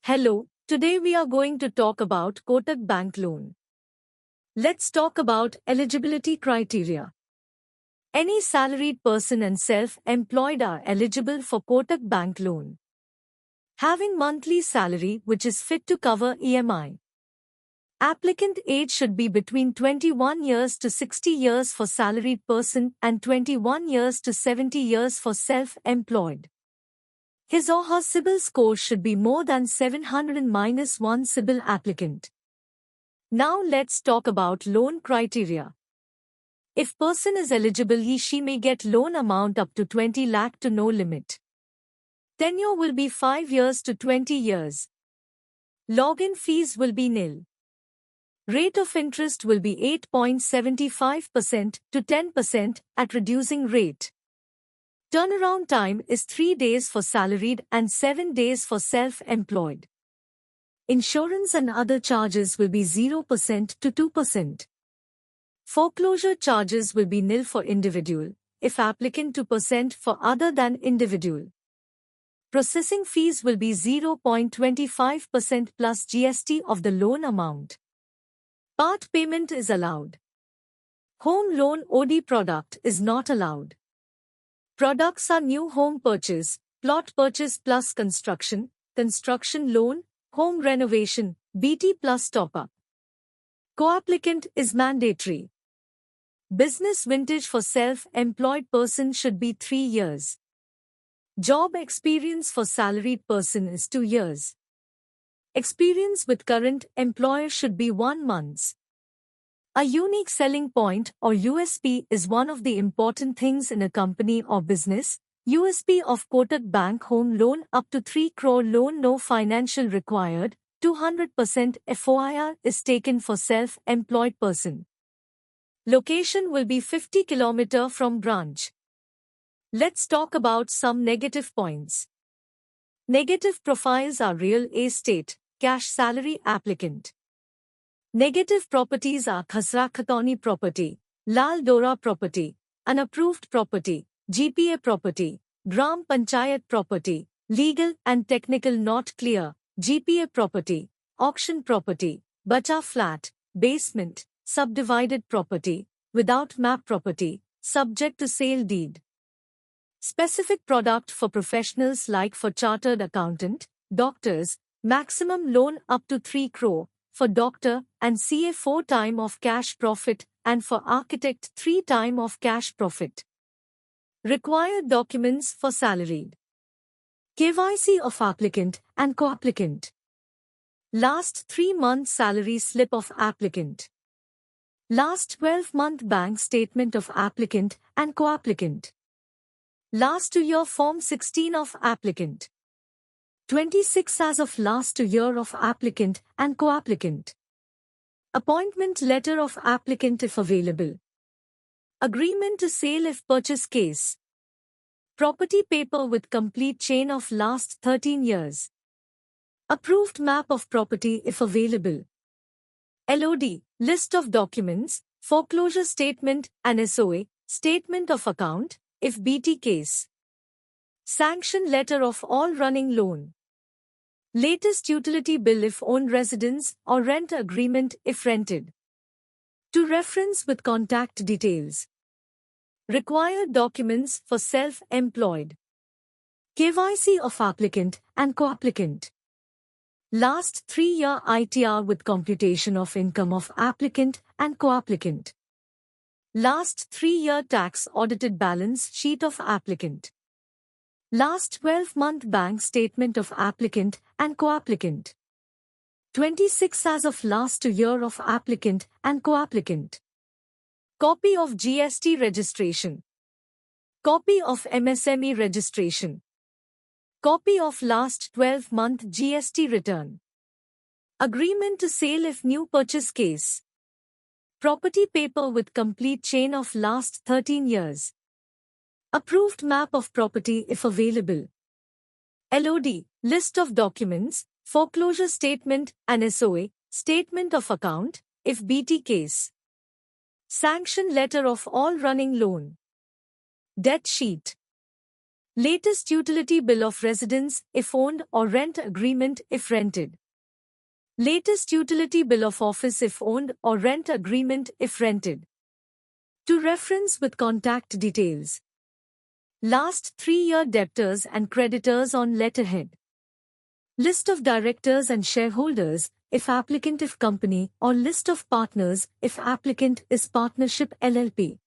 Hello, today we are going to talk about Kotak Bank loan. Let's talk about eligibility criteria. Any salaried person and self-employed are eligible for Kotak Bank loan. Having monthly salary which is fit to cover EMI. Applicant age should be between 21 years to 60 years for salaried person and 21 years to 70 years for self-employed. His or her CIBIL score should be more than 700-1 CIBIL applicant. Now let's talk about loan criteria. If person is eligible, he/she may get loan amount up to 20 lakh to no limit. Tenure will be 5 years to 20 years. Login fees will be nil. Rate of interest will be 8.75% to 10% at reducing rate. Turnaround time is 3 days for salaried and 7 days for self-employed. Insurance and other charges will be 0% to 2%. Foreclosure charges will be nil for individual, if applicant 2% for other than individual. Processing fees will be 0.25% plus GST of the loan amount. Part payment is allowed. Home loan OD product is not allowed. Products are new home purchase, plot purchase plus construction loan, home renovation, BT plus top-up. Co-applicant is mandatory. Business vintage for self-employed person should be 3 years. Job experience for salaried person is 2 years. Experience with current employer should be 1 month. A unique selling point or USP is one of the important things in a company or business. USP of Kotak Bank Home Loan up to 3 crore loan, no financial required, 200% FOIR is taken for self-employed person. Location will be 50 km from branch. Let's talk about some negative points. Negative profiles are real estate, cash salary applicant. Negative properties are Khasra Khatoni property, Lal Dora property, unapproved property, GPA property, Gram Panchayat property, legal and technical not clear, GPA property, auction property, Bacha flat, basement, subdivided property, without map property, subject to sale deed. Specific product for professionals like for chartered accountant, doctors, maximum loan up to 3 crore, for doctor and CA 4 time of cash profit and for architect 3 time of cash profit. Required documents for salaried. KYC of applicant and co-applicant. Last 3 months salary slip of applicant. Last 12-month bank statement of applicant and co-applicant. Last 2 year Form 16 of applicant. 26 as of last 2 year of applicant and co-applicant. Appointment letter of applicant if available. Agreement to sale if purchase case. Property paper with complete chain of last 13 years. Approved map of property if available. LOD, list of documents, foreclosure statement and SOA, statement of account, if BT case. Sanction letter of all running loan. Latest utility bill if owned residence or rent agreement if rented. To reference with contact details. Required documents for self-employed. KYC of applicant and co-applicant. Last 3-year ITR with computation of income of applicant and co-applicant. Last 3-year tax audited balance sheet of applicant. Last 12-month bank statement of applicant and co-applicant. 26 as of last 2 year of applicant and co-applicant. Copy of GST registration. Copy of MSME registration. Copy of last 12-month GST return. Agreement to sale if new purchase case. Property paper with complete chain of last 13 years. Approved map of property if available. LOD, list of documents, foreclosure statement and SOA, statement of account, if BT case. Sanction letter of all running loan. Debt sheet. Latest utility bill of residence if owned or rent agreement if rented. Latest utility bill of office if owned or rent agreement if rented. To reference with contact details. Last 3-year debtors and creditors on letterhead. List of directors and shareholders, if applicant if company, or list of partners, if applicant is partnership LLP.